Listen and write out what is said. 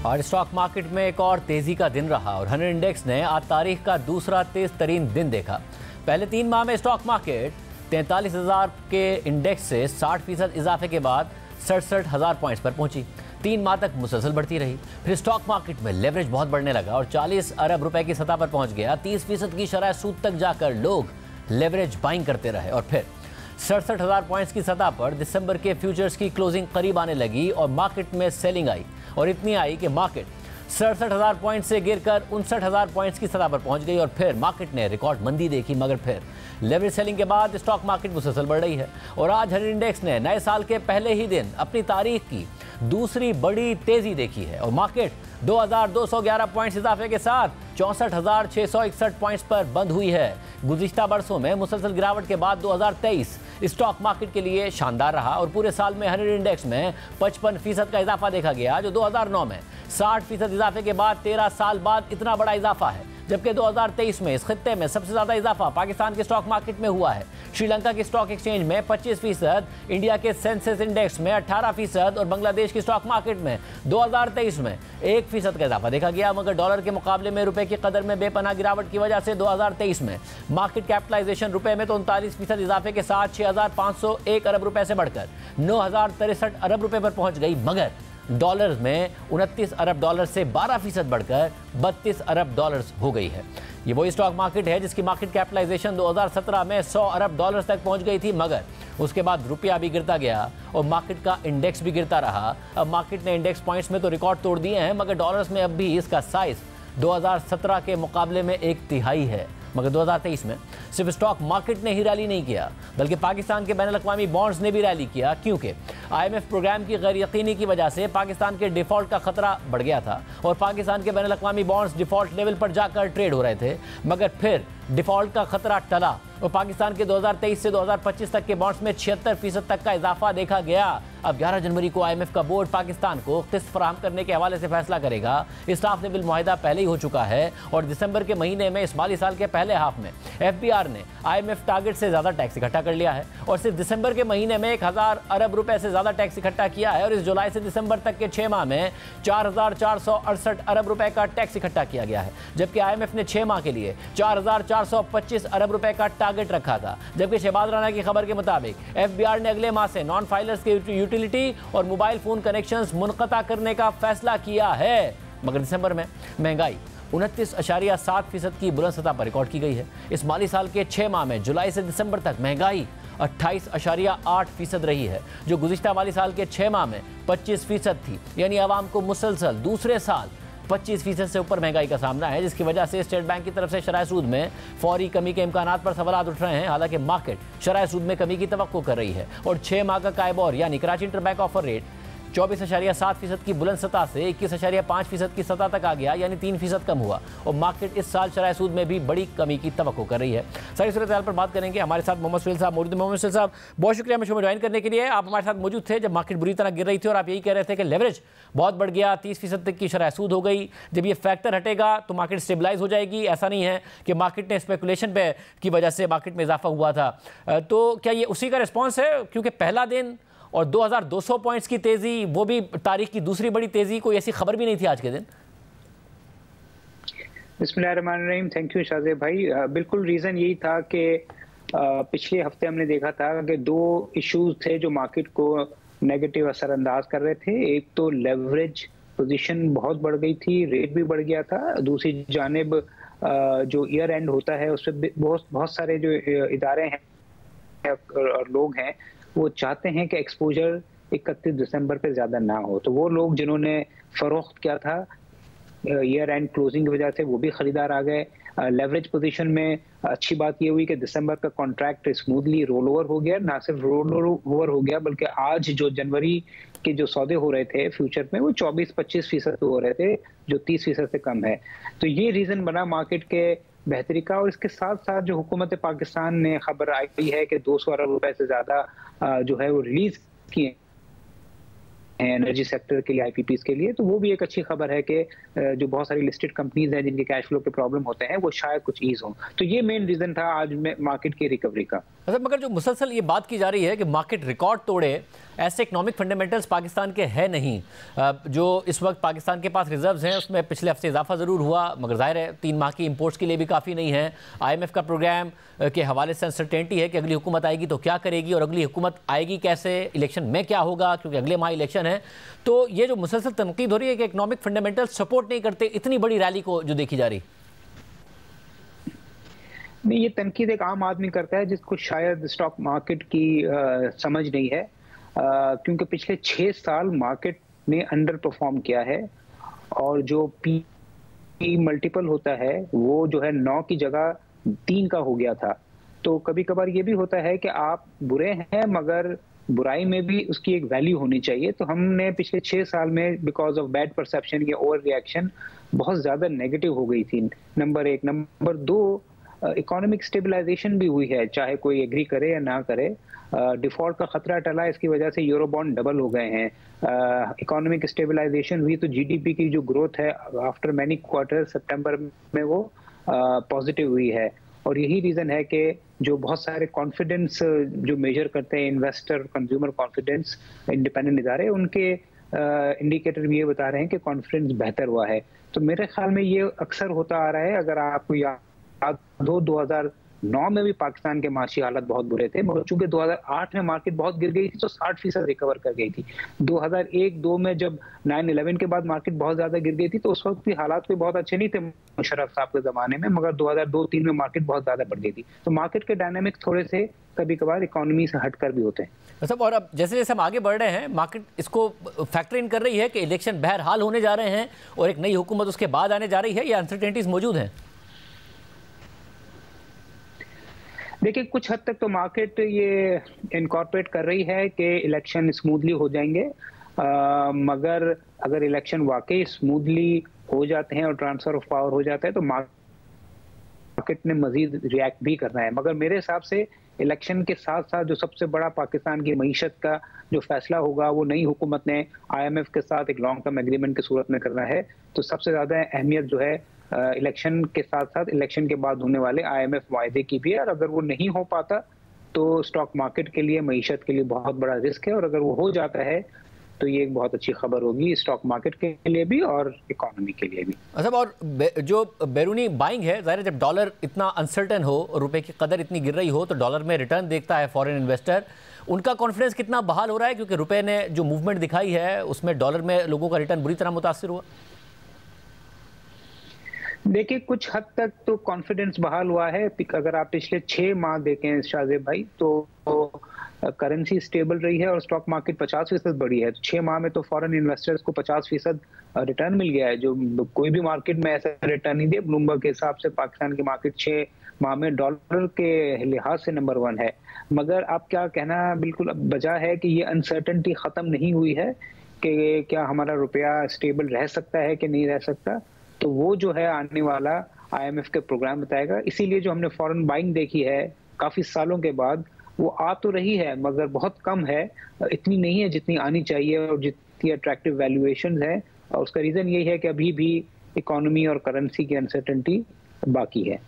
आज stock market में एक और तेजी का दिन रहा और 100 इंडेक्स ने आज तारीख का दूसरा तेज तरीन दिन देखा। पहले 3 माह में स्टॉक मार्केट 43,000 के इंडेक्स से 60% इजाफे के बाद 67,000 पॉइंट्स पर पहुंची। 3 माह तक मुसलसल बढ़ती रही। फिर स्टॉक मार्केट में लेवरेज बहुत बढ़ने लगा और 40 अरब रुपए की सतह पर पहुंच गया। 30% की शरह सूद तक जाकर लोग लेवरेज बाइंग करते रहे और फिर 67,000 पॉइंट्स की सतह पर दिसंबर के फ्यूचर्स की क्लोजिंग करीब आने लगी और मार्केट में सेलिंग आई और इतनी आई कि मार्केट 67,000 पॉइंट से गिरकर 59,000 पॉइंट्स की सतह पर पहुंच गई और फिर मार्केट ने रिकॉर्ड मंदी देखी। मगर फिर लेवरेज सेलिंग के बाद स्टॉक मार्केट मुसलसल बढ़ रही है और आज 100 इंडेक्स ने नए साल के पहले ही दिन अपनी तारीख की दूसरी बड़ी तेजी देखी है और मार्केट 2,211 पॉइंट्स इजाफे के साथ 64,661 पॉइंट्स पर बंद हुई है। गुज़िश्ता बरसों में मुसलसल गिरावट के बाद 2023 स्टॉक मार्केट के लिए शानदार रहा और पूरे साल में 100 इंडेक्स में 55% का इजाफा देखा गया, जो 2009 में 60% इजाफे के बाद 13 साल बाद इतना बड़ा इजाफा है। जबकि 2023 में इस खित्ते में सबसे ज्यादा इजाफा पाकिस्तान के स्टॉक मार्केट में हुआ है। श्रीलंका के स्टॉक एक्सचेंज में 25%, इंडिया के सेंसेक्स इंडेक्स में 18% और बांग्लादेश की स्टॉक मार्केट में 2023 में 1% का इजाफा देखा गया। मगर डॉलर के मुकाबले में रुपए की कदर में बेपनाह गिरावट की वजह से 2023 में मार्केट कैपिटलाइजेशन रुपए में तो 39% इजाफे के साथ 6,501 अरब रुपए से बढ़कर 9,063 अरब रुपए पर पहुंच गई। मगर डॉलर में 29 अरब डॉलर से 12% बढ़कर 32 अरब डॉलर्स हो गई है। ये वही स्टॉक मार्केट है जिसकी मार्केट कैपिटलाइजेशन 2017 में 100 अरब डॉलर तक पहुंच गई थी, मगर उसके बाद रुपया भी गिरता गया और मार्केट का इंडेक्स भी गिरता रहा। अब मार्केट ने इंडेक्स पॉइंट्स में तो रिकॉर्ड तोड़ दिए हैं, मगर डॉलर्स में अब भी इसका साइज 2017 के मुकाबले में 1/3 है। मगर 2023 में सिर्फ स्टॉक मार्केट ने ही रैली नहीं किया, बल्कि पाकिस्तान के बैनुल-अक़वामी बॉन्ड्स ने भी रैली किया, क्योंकि IMF प्रोग्राम की गैर यकीनी की वजह से पाकिस्तान के डिफॉल्ट का खतरा बढ़ गया था और पाकिस्तान के बैनुल-अक़वामी बॉन्ड्स डिफॉल्ट लेवल पर जाकर ट्रेड हो रहे थे। मगर फिर डिफॉल्ट का खतरा टला और पाकिस्तान के 2023 से 2025 तक के बॉन्ड्स में 76% तक का इजाफा देखा गया। अब 11 जनवरी को IMF का बोर्ड पाकिस्तान को किस्त फराहम करने के हवाले से फैसला करेगा। स्टाफ लेवल मुआहिदा पहले ही हो चुका है और दिसंबर के महीने में इस माली साल के पहले हाफ में FBR ने IMF टारगेट से ज्यादा टैक्स इकट्ठा कर लिया है और सिर्फ दिसंबर के महीने में 1,000 अरब रुपए से ज्यादा टैक्स इकट्ठा किया है और इस जुलाई से दिसंबर तक के 6 माह में 4,468 अरब रुपए का टैक्स इकट्ठा किया गया है। जबकि IMF ने 6 माह के लिए 4,425 अरब रुपए का टारगेट रखा था। जबकि शहबाज राना की खबर के मुताबिक FBR ने अगले माह से नॉन फाइलर्स के यूटिलिटी और मोबाइल फोन कनेक्शंस मुनक़ता करने का फैसला किया है। मगर दिसंबर में महंगाई 29.7% की बुलंद सतह पर रिकॉर्ड की गई है। इस माली साल के 6 माह में जुलाई से दिसंबर तक महंगाई 28.8% रही है, जो गुज़िश्ता माली साल के 6 माह में 25% थी। यानी आवाम को मुसलसल दूसरे साल 25% से ऊपर महंगाई का सामना है, जिसकी वजह से स्टेट बैंक की तरफ से शरह सूद में फौरी कमी के इम्कानात पर सवाल उठ रहे हैं। हालांकि मार्केट शरह सूद में कमी की तवक्को कर रही है और 6 माह का कायबोर यानी कराची इंटरबैंक ऑफर रेट 24.7% की बुलंद सतह से 21.5% की सतह तक आ गया, यानी 3% कम हुआ और मार्केट इस साल शरह सूद में भी बड़ी कमी की तवक्को कर रही है। सारी सूरत हाल पर बात करेंगे। हमारे साथ मोहम्मद सुहेल साहब मौजूद। मोहम्मद सुहेल साहब, बहुत शुक्रिया हमें शो में ज्वाइन करने के लिए। आप हमारे साथ मौजूद थे जब मार्केट बुरी तरह गिर रही थी और आप यही कह रहे थे कि लेवरेज बहुत बढ़ गया, 30% तक की शरह सूद हो गई। जब ये फैक्टर हटेगा तो मार्केट स्टेबलाइज हो जाएगी। ऐसा नहीं है कि मार्केट ने स्पेकुलेशन पे की वजह से मार्केट में इजाफा हुआ था। तो क्या ये उसी का रिस्पॉन्स है? क्योंकि पहला दिन और 2,200 पॉइंट्स की तेजी, वो भी तारीख की दूसरी बड़ी तेजी, कोई ऐसी खबर भी नहीं थी आज के दिन। बिस्मिल्लाहिर्रहमानिर्रहीम। थैंक यू शाज़ेब भाई। बिल्कुल रीज़न यही था कि पिछले हफ्ते हमने देखा था कि 2 इश्यूज थे जो मार्केट को नेगेटिव असरअंदाज कर रहे थे। एक तो लेवरेज पोजीशन बहुत बढ़ गई थी, रेट भी बढ़ गया था। दूसरी जानिब जो ईयर एंड होता है उस पर बहुत सारे जो इदारे हैं और लोग हैं वो चाहते हैं कि एक्सपोजर 31 दिसंबर पे ज्यादा ना हो। तो वो लोग जिन्होंने फरोख्त किया था ईयर एंड क्लोजिंग की वजह से, वो भी खरीदार आ गए। लेवरेज पोजीशन में अच्छी बात ये हुई कि दिसंबर का कॉन्ट्रैक्ट स्मूथली रोल ओवर हो गया। ना सिर्फ रोल ओवर हो गया बल्कि आज जो जनवरी के जो सौदे हो रहे थे फ्यूचर में वो 24-25% हो रहे थे, जो 30% से कम है। तो ये रीजन बना मार्केट के बेहतरी का। और इसके साथ साथ जो हुकूमत पाकिस्तान ने खबर आई है कि 200 अरब रुपए से ज्यादा जो है वो रिलीज किए एनर्जी सेक्टर के लिए, आईपीपीज के लिए, तो वो भी एक अच्छी खबर है कि जो बहुत सारी लिस्टेड कंपनीज हैं जिनके कैश फ्लो के प्रॉब्लम होते हैं वो शायद कुछ ईज हो। तो ये मेन रीजन था आज में मार्केट की रिकवरी का। अच्छा, मगर जो मुसलसल ये बात की जा रही है कि मार्केट रिकॉर्ड तोड़े, ऐसे इकोनॉमिक फंडामेंटल्स पाकिस्तान के है नहीं। जो इस वक्त पाकिस्तान के पास रिजर्व्स हैं उसमें पिछले हफ्ते इजाफा ज़रूर हुआ, मगर जाहिर है 3 माह की इंपोर्ट्स के लिए भी काफ़ी नहीं है। IMF का प्रोग्राम के हवाले से अनसर्टेनिटी है कि अगली हुकूमत आएगी तो क्या करेगी और अगली हुकूमत आएगी कैसे, इलेक्शन में क्या होगा, क्योंकि अगले माह इलेक्शन है। तो ये जो मुसलसल तनकीद हो रही है कि इकोनॉमिक फंडामेंटल्स सपोर्ट नहीं करते इतनी बड़ी रैली को जो देखी जा रही। नहीं, ये तनकीद एक आम आदमी करता है जिसको शायद स्टॉक मार्केट की समझ नहीं है, क्योंकि पिछले 6 साल मार्केट ने अंडर परफॉर्म किया है और जो पी मल्टीपल होता है वो जो है 9 की जगह 3 का हो गया था। तो कभी कभार ये भी होता है कि आप बुरे हैं मगर बुराई में भी उसकी एक वैल्यू होनी चाहिए। तो हमने पिछले 6 साल में बिकॉज ऑफ बैड परसेप्शन या ओवर रिएक्शन बहुत ज्यादा नेगेटिव हो गई थी, नंबर 1। नंबर 2, इकोनॉमिक स्टेबलाइजेशन भी हुई है, चाहे कोई एग्री करे या ना करे। डिफॉल्ट का खतरा टला, इसकी वजह से यूरो बॉन्ड डबल हो गए हैं। इकोनॉमिक स्टेबलाइजेशन हुई तो जीडीपी की जो ग्रोथ है आफ्टर मैनी क्वार्टर सितंबर में वो पॉजिटिव हुई है। और यही रीजन है कि जो बहुत सारे कॉन्फिडेंस जो मेजर करते हैं इन्वेस्टर कंज्यूमर कॉन्फिडेंस इंडिपेंडेंट इदारे, उनके इंडिकेटर भी ये बता रहे हैं कि कॉन्फिडेंस बेहतर हुआ है। तो मेरे ख्याल में ये अक्सर होता आ रहा है। अगर आपको याद हो 2009 में भी पाकिस्तान के माशी हालत बहुत बुरे थे, मगर चूंकि 2008 में मार्केट बहुत गिर गई थी तो 60% रिकवर कर गई थी। 2001-2 में जब 9/11 के बाद मार्केट बहुत ज्यादा गिर गई थी तो उस वक्त भी हालात कोई बहुत अच्छे नहीं थे मुशर्रफ साहब के जमाने में, मगर 2002-3 में मार्केट बहुत ज्यादा बढ़ गई थी। तो मार्केट के डायनामिक थोड़े से कभी कभार इकोनॉमी से हटकर भी होते हैं। सब और अब जैसे जैसे हम आगे बढ़ रहे हैं मार्केट इसको फैक्टर इन कर रही है कि इलेक्शन बहरहाल होने जा रहे हैं और एक नई हुकूमत उसके बाद आने जा रही है, या अनसर्टेनिटीज मौजूद हैं? देखिए, कुछ हद तक तो मार्केट ये इनकॉर्पोरेट कर रही है कि इलेक्शन स्मूथली हो जाएंगे, मगर अगर इलेक्शन वाकई स्मूथली हो जाते हैं और ट्रांसफर ऑफ पावर हो जाता है तो मार्केट ने मजीद रिएक्ट भी करना है। मगर मेरे हिसाब से इलेक्शन के साथ साथ जो सबसे बड़ा पाकिस्तान की मईशत का जो फैसला होगा वो नई हुकूमत ने IMF के साथ एक लॉन्ग टर्म एग्रीमेंट की सूरत में करना है। तो सबसे ज्यादा अहमियत जो है इलेक्शन के साथ साथ इलेक्शन के बाद होने वाले IMF वायदे की भी है, और अगर वो नहीं हो पाता तो स्टॉक मार्केट के लिए, मईशत के लिए बहुत बड़ा रिस्क है। और अगर वो हो जाता है तो ये एक बहुत अच्छी खबर होगी स्टॉक मार्केट के लिए भी और इकोनॉमी के लिए भी। अच्छा, और जो बैरूनी बाइंग है, ज़ाहिर है जब डॉलर इतना अनसर्टन हो और रुपए की कदर इतनी गिर रही हो तो डॉलर में रिटर्न देखता है फॉरेन इन्वेस्टर, उनका कॉन्फिडेंस कितना बहाल हो रहा है? क्योंकि रुपए ने जो मूवमेंट दिखाई है उसमें डॉलर में लोगों का रिटर्न बुरी तरह मुतासिर हुआ। देखिए, कुछ हद तक तो कॉन्फिडेंस बहाल हुआ है। अगर आप पिछले 6 माह देखें शाहजेब भाई तो करेंसी स्टेबल रही है और स्टॉक मार्केट 50% बढ़ी है। तो 6 माह में तो फॉरेन इन्वेस्टर्स को 50% रिटर्न मिल गया है, जो कोई भी मार्केट में ऐसा रिटर्न नहीं दिया। ब्लूमबर्ग के हिसाब से पाकिस्तान की मार्केट 6 माह में डॉलर के लिहाज से नंबर 1 है। मगर आप क्या कहना बिल्कुल बजा है कि ये अनसर्टेनिटी खत्म नहीं हुई है कि क्या हमारा रुपया स्टेबल रह सकता है कि नहीं रह सकता। तो वो जो है आने वाला IMF के प्रोग्राम बताएगा। इसीलिए जो हमने फॉरेन बाइंग देखी है काफी सालों के बाद, वो आ तो रही है मगर बहुत कम है, इतनी नहीं है जितनी आनी चाहिए और जितनी अट्रैक्टिव वैल्यूएशन है। और उसका रीजन यही है कि अभी भी इकोनॉमी और करेंसी की अनसर्टेनिटी बाकी है।